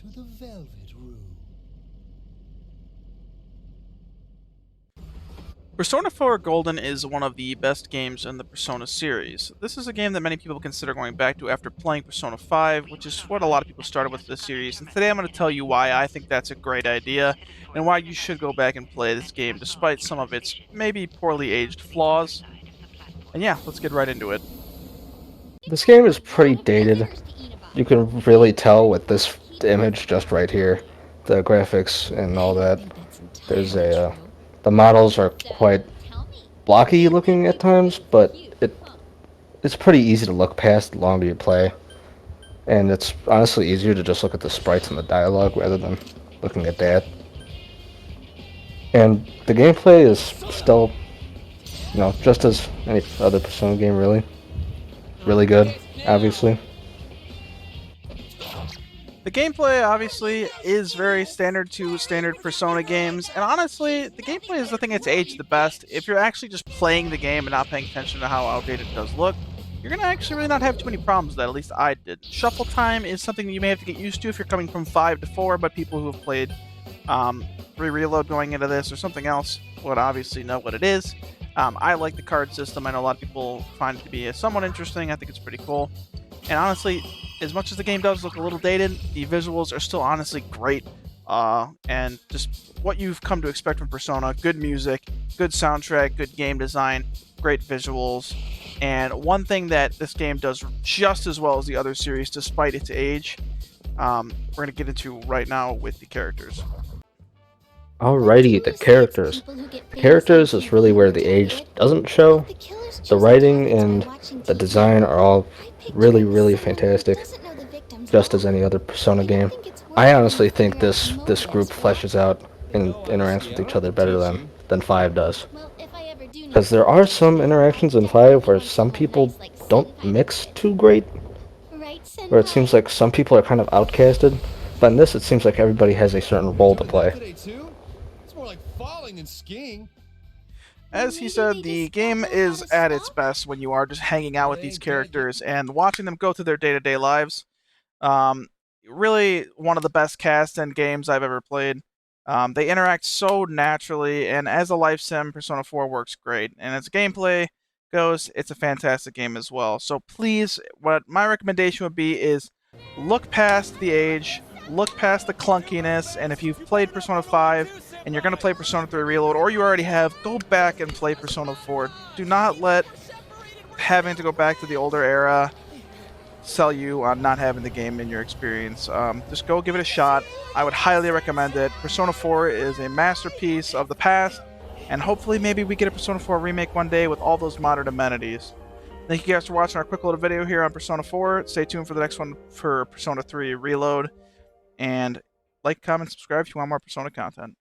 to the Velvet Room. Persona 4 Golden is one of the best games in the Persona series. This is a game that many people consider going back to after playing Persona 5, which is what a lot of people started with this series, and today I'm going to tell you why I think that's a great idea, and why you should go back and play this game despite some of its maybe poorly aged flaws. And yeah, let's get right into it. This game is pretty dated. You can really tell with this image just right here. The graphics and all that. There's the models are quite blocky looking at times, but it's pretty easy to look past the longer you play. And it's honestly easier to just look at the sprites and the dialogue rather than looking at that. And the gameplay is still, just as any other Persona game really. Really good, obviously. The gameplay, obviously, is very standard to standard Persona games, and honestly, the gameplay is the thing that's aged the best. If you're actually just playing the game and not paying attention to how outdated it does look, you're going to actually really not have too many problems with that, at least I did. Shuffle time is something that you may have to get used to if you're coming from 5 to 4, but people who have played Reload going into this or something else would obviously know what it is. I like the card system. I know a lot of people find it to be somewhat interesting. I think it's pretty cool. And honestly, as much as the game does look a little dated, the visuals are still honestly great. And just what you've come to expect from Persona: good music, good soundtrack, good game design, great visuals. And one thing that this game does just as well as the other series, despite its age, we're going to get into right now with the characters. Alrighty, the characters. The characters is really where the age doesn't show. The writing and the design are all really, really fantastic, just as any other Persona game. I honestly think this group fleshes out and interacts with each other better than 5 does. Because there are some interactions in 5 where some people don't mix too great, where it seems like some people are kind of outcasted, but in this it seems like everybody has a certain role to play. As he said, the game is at its best when you are just hanging out with these characters and watching them go through their day-to-day lives. Really one of the best casts and games I've ever played. They interact so naturally, and as a life sim, Persona 4 works great. And as gameplay goes, it's a fantastic game as well. So please, what my recommendation would be is look past the age, look past the clunkiness, and if you've played Persona 5 and you're going to play Persona 3 Reload, or you already have, go back and play Persona 4. Do not let having to go back to the older era sell you on not having the game in your experience. Just go give it a shot. I would highly recommend it. Persona 4 is a masterpiece of the past, and hopefully maybe we get a Persona 4 remake one day with all those modern amenities. Thank you guys for watching our quick little video here on Persona 4. Stay tuned for the next one for Persona 3 Reload. And like, comment, subscribe if you want more Persona content.